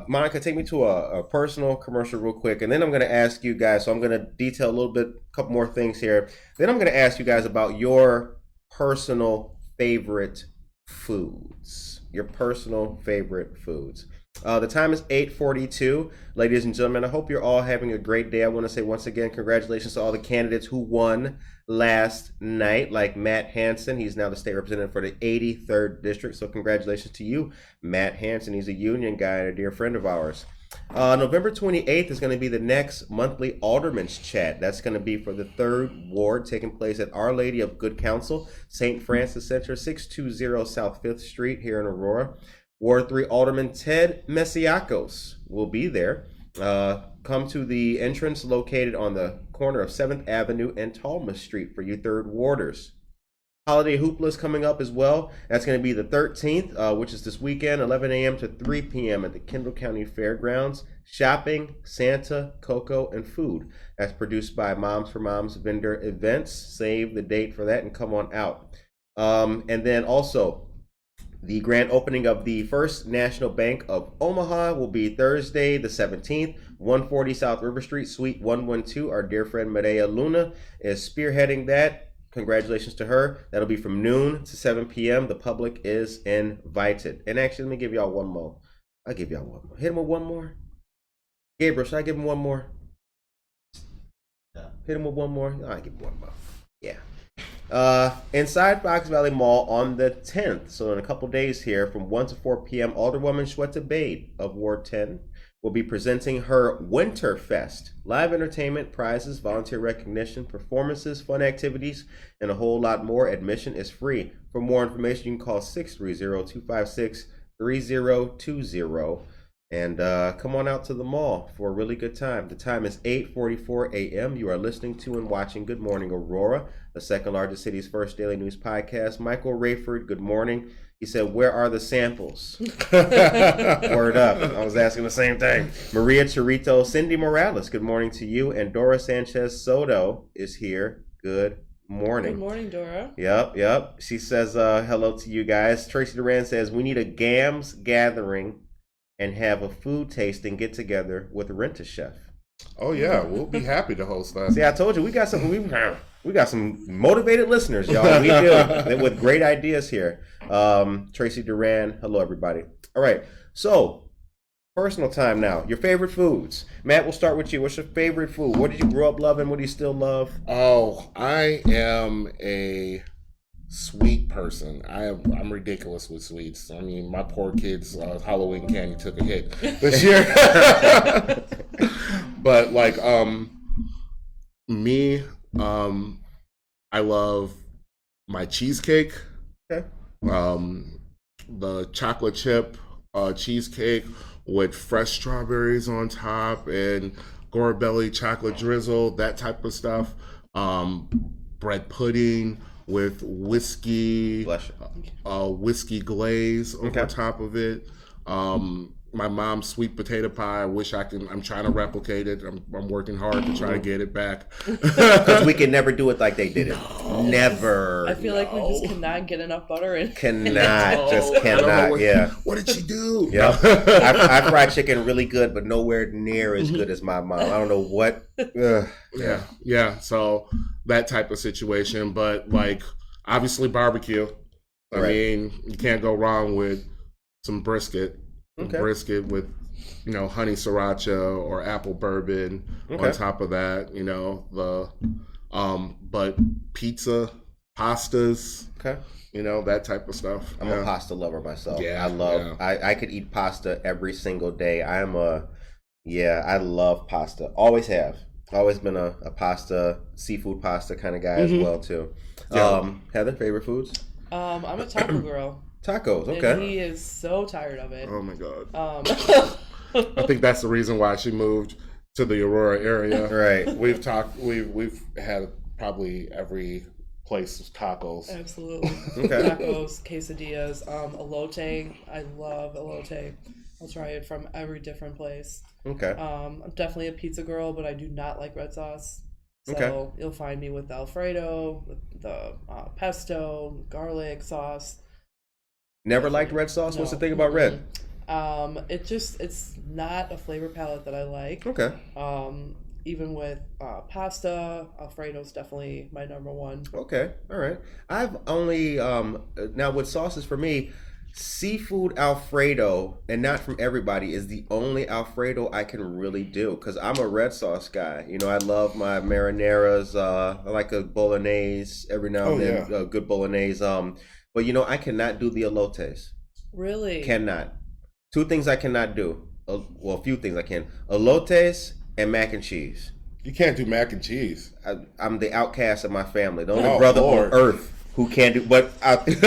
Monica, take me to a personal commercial real quick, and then I'm going to ask you guys. So I'm going to detail a little bit, a couple more things here. Then I'm going to ask you guys about your personal favorite foods. Your personal favorite foods. The time is 8:42. Ladies and gentlemen, I hope you're all having a great day. I want to say once again, congratulations to all the candidates who won last night, like Matt Hansen. He's now the state representative for the 83rd District. So congratulations to you, Matt Hansen. He's a union guy and a dear friend of ours. November 28th is going to be the next monthly Alderman's Chat. That's going to be for the 3rd Ward, taking place at Our Lady of Good Counsel, St. Francis Center, 620 South 5th Street here in Aurora. Ward 3 Alderman Ted Mesiacos will be there. Come to the entrance located on the corner of 7th Avenue and Talma Street for you 3rd Warders. Holiday Hoopla is coming up as well. That's going to be the 13th, which is this weekend, 11 a.m. to 3 p.m. at the Kendall County Fairgrounds. Shopping, Santa, cocoa, and food. That's produced by Moms for Moms Vendor Events. Save the date for that and come on out. And then also, the grand opening of the First National Bank of Omaha will be Thursday, the 17th, 140 South River Street, Suite 112. Our dear friend Medea Luna is spearheading that. Congratulations to her. That'll be from noon to 7 p.m. The public is invited. And actually, let me give y'all one more. I'll give y'all one more. Hit him with one more. Gabriel, should I give him one more? Hit him with one more. I'll give him one more. Yeah. Inside Fox Valley Mall on the 10th, so in a couple days here, from 1 to 4 p.m., Alderwoman Shweta Bade of Ward 10 will be presenting her Winter Fest. Live entertainment, prizes, volunteer recognition, performances, fun activities, and a whole lot more. Admission is free. For more information, you can call 630-256-3020. And come on out to the mall for a really good time. The time is 8:44 a.m. You are listening to and watching Good Morning Aurora, the second largest city's first daily news podcast. Michael Rayford, good morning. He said, where are the samples? Word up. I was asking the same thing. Maria Chirito, Cindy Morales, good morning to you. And Dora Sanchez Soto is here. Good morning. Good morning, Dora. Yep. She says hello to you guys. Tracy Duran says, we need a GAMS gathering and have a food tasting get together with Rent-A-Chef. Oh yeah, we'll be happy to host that. See, I told you we got some motivated listeners, y'all. We do with great ideas here. Tracy Duran, hello everybody. All right, so personal time now. Your favorite foods. Matt, we'll start with you. What's your favorite food? What did you grow up loving? What do you still love? Oh, I am a sweet person. I'm ridiculous with sweets. I mean, my poor kids' Halloween candy took a hit this year. But like me, I love my cheesecake. Okay. The chocolate chip cheesecake with fresh strawberries on top and Gorbelly chocolate drizzle, that type of stuff. Bread pudding with whiskey, whiskey glaze over top of it. My mom's sweet potato pie. I wish I'm trying to replicate it. I'm working hard to try to get it back. Because we can never do it like they did it. Never. I feel like we just cannot get enough butter in. Cannot. What did she do? Yeah. I fry chicken really good, but nowhere near as good as my mom. I don't know what. Yeah. So that type of situation. But like, obviously barbecue. I mean, you can't go wrong with some brisket. Okay. Brisket with, honey sriracha or apple bourbon on top of that, but pizza, pastas, that type of stuff. I'm a pasta lover myself. Yeah, I could eat pasta every single day. I love pasta. Always have. Always been a pasta, seafood pasta kind of guy as well too. Heather, favorite foods? I'm a taco girl. Tacos, okay. And he is so tired of it. Oh my god. I think that's the reason why she moved to the Aurora area. Right. We've had probably every place with tacos. Absolutely. Okay. Tacos, quesadillas, elote. I love elote. I'll try it from every different place. Okay. I'm definitely a pizza girl, but I do not like red sauce. So Okay. you'll find me with the Alfredo, the pesto, garlic sauce. Never liked red sauce? What's the No. thing about red? It's not a flavor palette that I like. Okay. Even with pasta, Alfredo's definitely my number one. Okay. All right. I've only now with sauces for me, seafood Alfredo, and not from everybody, is the only Alfredo I can really do because I'm a red sauce guy. You know, I love my marinaras. I like a bolognese every now and then. A good bolognese. But you know, I cannot do the elotes. Really? Cannot. Two things I cannot do. Well, a few things I can. Elotes and mac and cheese. You can't do mac and cheese. I'm the outcast of my family. The only Oh, brother Lord. on earth who can't do. But I would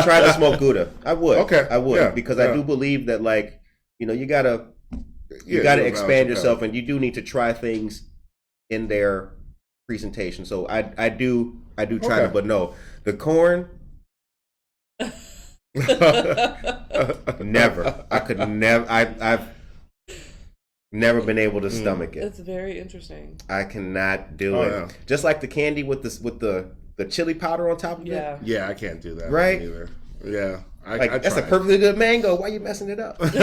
try the smoked Gouda. I would. Okay, I would yeah, because yeah. I do believe that, like, you know, you gotta Yeah, gotta you're expand about- yourself, and you do need to try things in their presentation. So I do try Okay. to, but no, the corn. Never. I could never. I've never been able to stomach it. It's very interesting. I cannot do Oh, it. yeah. Just like the candy with the chili powder on top of it. Yeah. Yeah, I can't do that. Right? Either. Yeah. Like I that's a tried. perfectly good mango. Why are you messing it up? But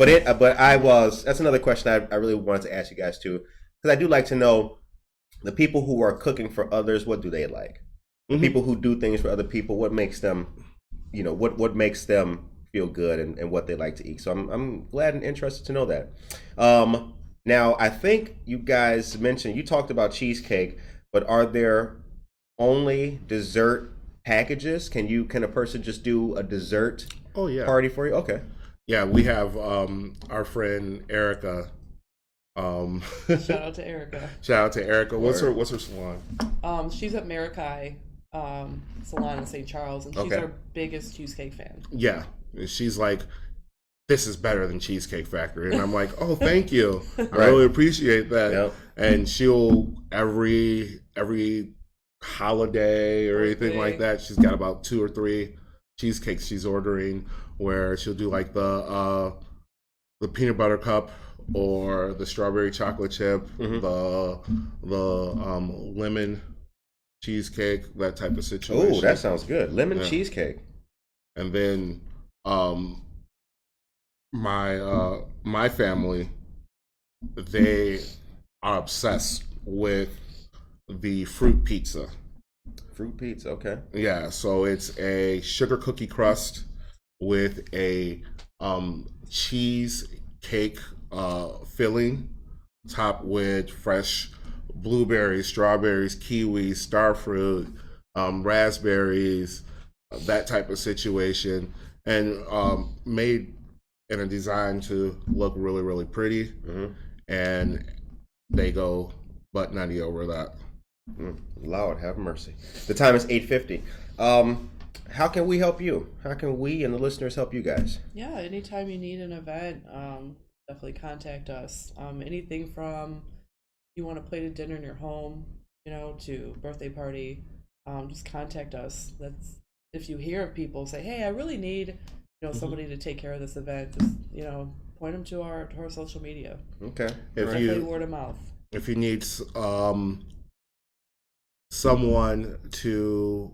that's another question I really wanted to ask you guys too, because I do like to know the people who are cooking for others. What do they like? The people who do things for other people. What makes them, you know, what makes them feel good and what they like to eat. So I'm glad and interested to know that. Now I think you guys mentioned, you talked about cheesecake, but are there only dessert packages? Can a person just do a dessert Oh yeah. party for you? Okay. Yeah, we have our friend Erica. Shout out to Erica. Shout out to Erica. What's her salon? She's at Marikai Salon in St. Charles, and she's Okay. our biggest cheesecake fan. Yeah, she's like, this is better than Cheesecake Factory, and I'm like, oh, thank you. I really appreciate that. Yep. And she'll every holiday or anything like that, she's got about 2 or 3 cheesecakes she's ordering, where she'll do like the peanut butter cup or the strawberry chocolate chip, the lemon cheesecake, that type of situation. Oh, that sounds good. Lemon Yeah. cheesecake. And then my family, they are obsessed with the fruit pizza. Fruit pizza. Okay. Yeah, so it's a sugar cookie crust with a cheesecake filling, topped with fresh blueberries, strawberries, kiwis, star fruit, raspberries, that type of situation, and made in a design to look really, really pretty. Mm-hmm. And they go butt nutty over that. Lord have mercy. The time is 8:50. How can we help you? How can we and the listeners help you guys? Yeah, anytime you need an event, definitely contact us. Anything from you want to plate a dinner in your home, to birthday party, just contact us. That's if you hear of people say, hey, I really need somebody to take care of this event, just point them to our social media. Okay. Definitely word of mouth. If you need someone to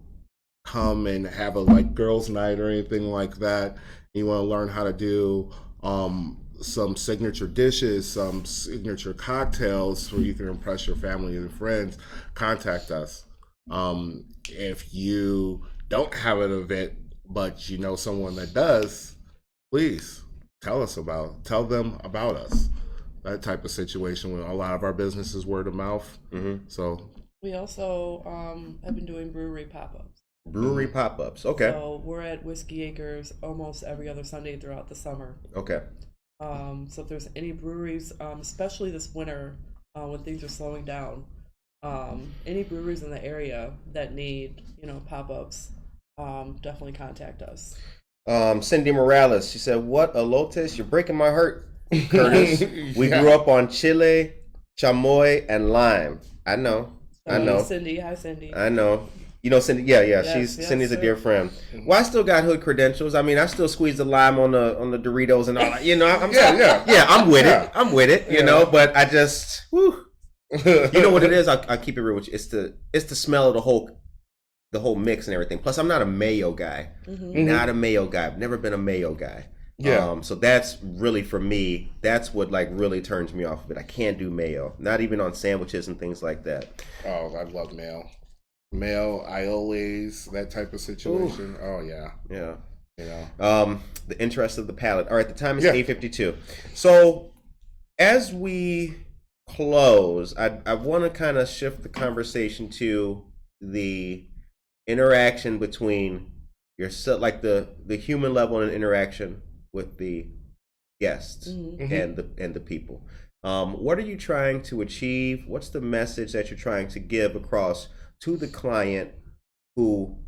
come and have a girls' night or anything like that, you want to learn how to do some signature dishes, some signature cocktails where you can impress your family and friends, contact us. If you don't have an event but you know someone that does, please tell them about us. That type of situation. A lot of our business is word of mouth. Mm-hmm. So we also have been doing brewery pop-ups. Brewery pop-ups. Okay. So we're at Whiskey Acres almost every other Sunday throughout the summer. Okay. So if there's any breweries, especially this winter when things are slowing down, any breweries in the area that need pop-ups, definitely contact us. Cindy Morales, she said, "What elotes? You're breaking my heart, Curtis. We grew up on chile, chamoy, and lime." I know. Cindy, hi Cindy. I know. You know Cindy? Yeah. Yes, Cindy's sir. a dear friend. Well, I still got hood credentials. I mean, I still squeeze the lime on the Doritos and all that. You know, I'm I'm with it. I'm with it. You know, but I just, whew. You know what it is? I keep it real with you. It's the smell of the whole mix and everything. Plus, I'm not a mayo guy. Not a mayo guy. I've never been a mayo guy. Yeah. So that's really, for me, that's what like really turns me off of it. I can't do mayo. Not even on sandwiches and things like that. Oh, I love mayo. Mayo, aiolis, that type of situation. Ooh. Oh yeah. Yeah. You know. The interest of the palate. All right, the time is 8:52. So as we close, I want to kind of shift the conversation to the interaction between yourself, like the human level and interaction with the guests and the people. What are you trying to achieve? What's the message that you're trying to give across to the client who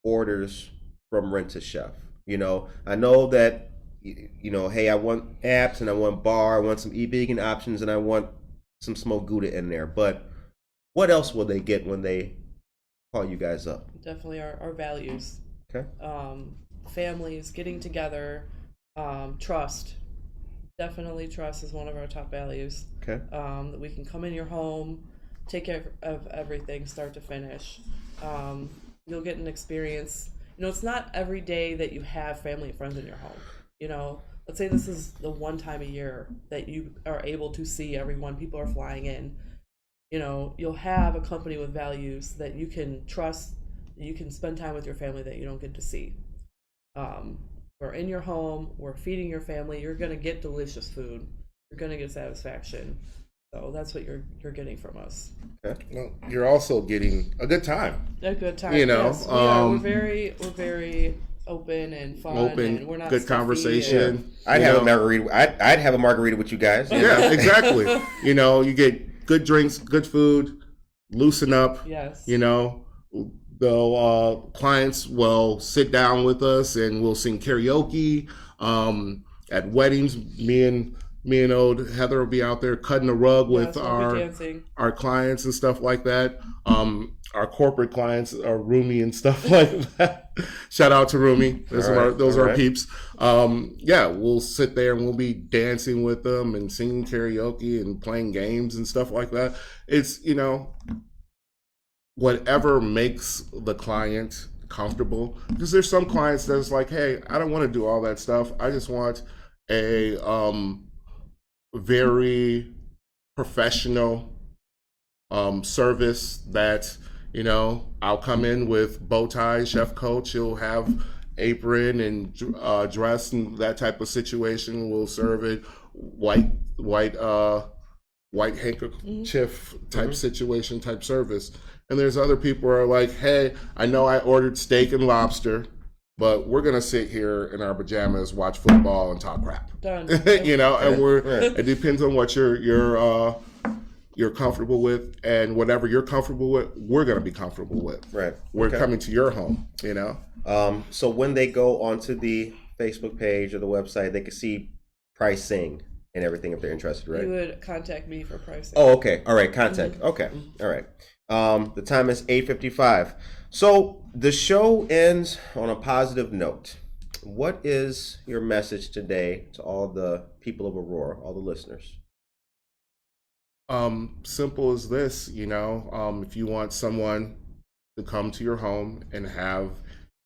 orders from Rent a Chef? You know, I know that, you know, hey, I want apps and I want bar, I want some vegan options, and I want some smoked Gouda in there. But what else will they get when they call you guys up? Definitely our values. Okay. Families getting together, trust. Definitely trust is one of our top values. Okay. That we can come in your home, take care of everything, start to finish. You'll get an experience. You know, it's not every day that you have family and friends in your home. You know, let's say this is the one time a year that you are able to see everyone. People are flying in. You know, you'll have a company with values that you can trust. You can spend time with your family that you don't get to see. We're in your home. We're feeding your family. You're gonna get delicious food. You're gonna get satisfaction. So that's what you're getting from us. Okay. Well, you're also getting a good time. A good time. You know, yes, we're very open and fun. And we're not good stuffy conversation. I'd have a margarita. I'd have a margarita with you guys. Yeah, exactly. You know, you get good drinks, good food, loosen up. Yes. You know, the clients will sit down with us and we'll sing karaoke. At weddings, me and old Heather will be out there cutting the rug with our clients and stuff like that. Our corporate clients are Rumi and stuff like that. Shout out to Rumi. Those are our peeps. We'll sit there and we'll be dancing with them and singing karaoke and playing games and stuff like that. It's, you know, whatever makes the client comfortable. Because there's some clients that's like, hey, I don't want to do all that stuff. I just want a very professional service that, you know, I'll come in with bow tie, chef coat. You'll have apron and dress and that type of situation. We'll serve it white handkerchief type situation, type service. And there's other people who are like, hey, I know I ordered steak and lobster, but we're gonna sit here in our pajamas, watch football, and talk crap. Done. You know, and it depends on what you're comfortable with, and whatever you're comfortable with, we're gonna be comfortable with. Right. We're coming to your home. You know. So when they go onto the Facebook page or the website, they can see pricing and everything if they're interested, right? You would contact me for pricing. Oh, okay. All right. Contact. Okay. All right. The time is 8:55. So the show ends on a positive note. What is your message today to all the people of Aurora, all the listeners? Simple as this, you know, if you want someone to come to your home and have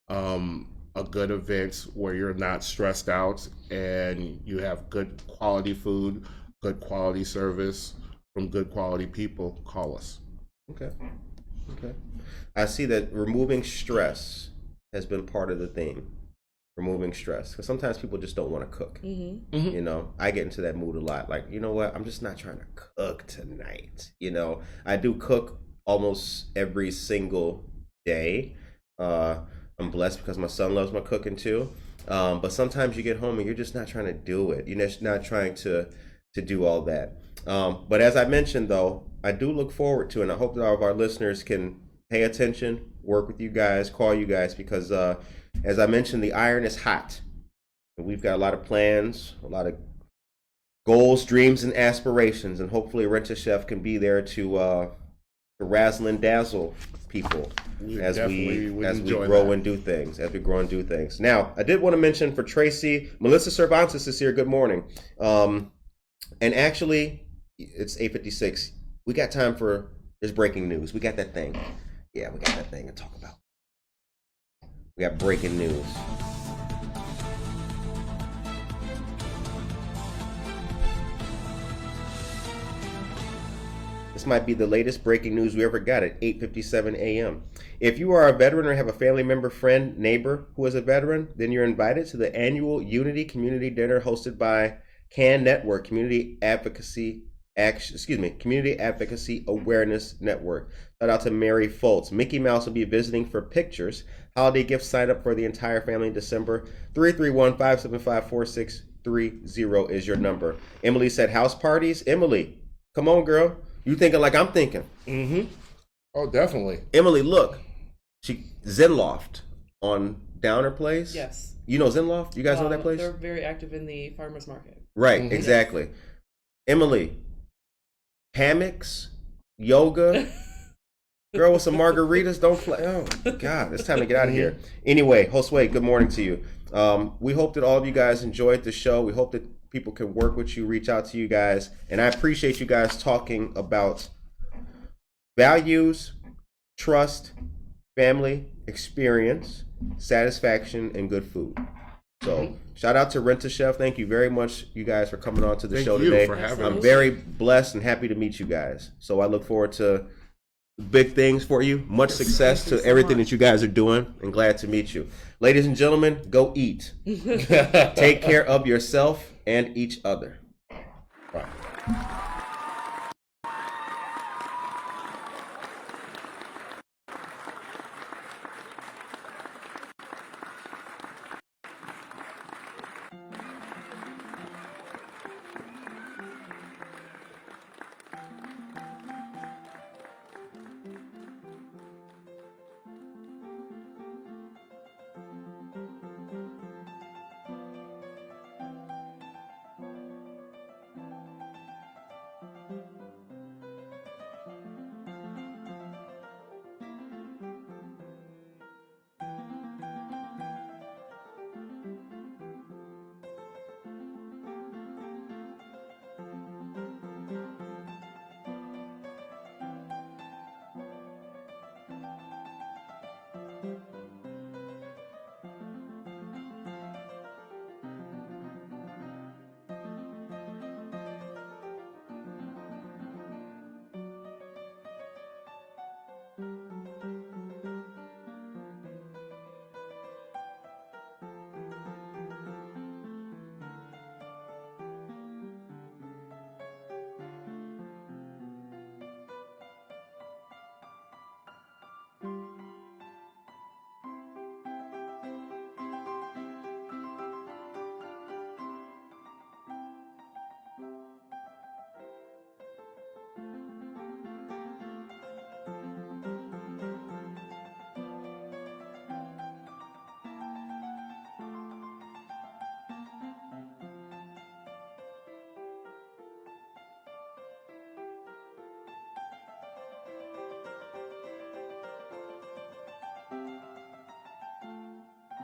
a good event where you're not stressed out and you have good quality food, good quality service from good quality people, call us. Okay. I see that removing stress has been part of the theme. Removing stress, because sometimes people just don't want to cook. You know, I get into that mood a lot. Like, you know what? I'm just not trying to cook tonight. You know, I do cook almost every single day. I'm blessed because my son loves my cooking too. But sometimes you get home and you're just not trying to do it. You're just not trying to do all that. But as I mentioned, though, I do look forward to, and I hope that all of our listeners can pay attention, work with you guys, call you guys, because as I mentioned, the iron is hot. And we've got a lot of plans, a lot of goals, dreams, and aspirations, and hopefully Rent a Chef can be there to razzle and dazzle people as we grow and do things. Now, I did want to mention for Tracy, Melissa Cervantes is here. Good morning. And actually, it's 8:56. We got time for this breaking news. We got that thing. Yeah, we got that thing to talk about. We got breaking news. This might be the latest breaking news we ever got at 8:57 a.m. If you are a veteran or have a family member, friend, neighbor who is a veteran, then you're invited to the annual Unity Community Dinner hosted by CAN Network, Community Advocacy Awareness Network. Shout out to Mary Foltz. Mickey Mouse will be visiting for pictures. Holiday gift sign up for the entire family in December. 331-575-4630 is your number. Emily said house parties. Emily, come on, girl. You thinking like I'm thinking. Mm-hmm. Oh, definitely. Emily, look. Zenloft on Downer Place. Yes. You know Zenloft? You guys know that place? They're very active in the farmer's market. Right, Mhm. exactly. Emily, hammocks, yoga, girl with some margaritas, don't play. Oh, God, it's time to get out of here. Anyway, Josue, good morning to you. We hope that all of you guys enjoyed the show. We hope that people can work with you, reach out to you guys. And I appreciate you guys talking about values, trust, family, experience, satisfaction, and good food. So shout out to Rent a Chef. Thank you very much, you guys, for coming on to the show today. For having I'm us. very blessed and happy to meet you guys. So I look forward to big things for you. Much success to everything that you guys are doing, and glad to meet you. Ladies and gentlemen, go eat. Take care of yourself and each other. Bye.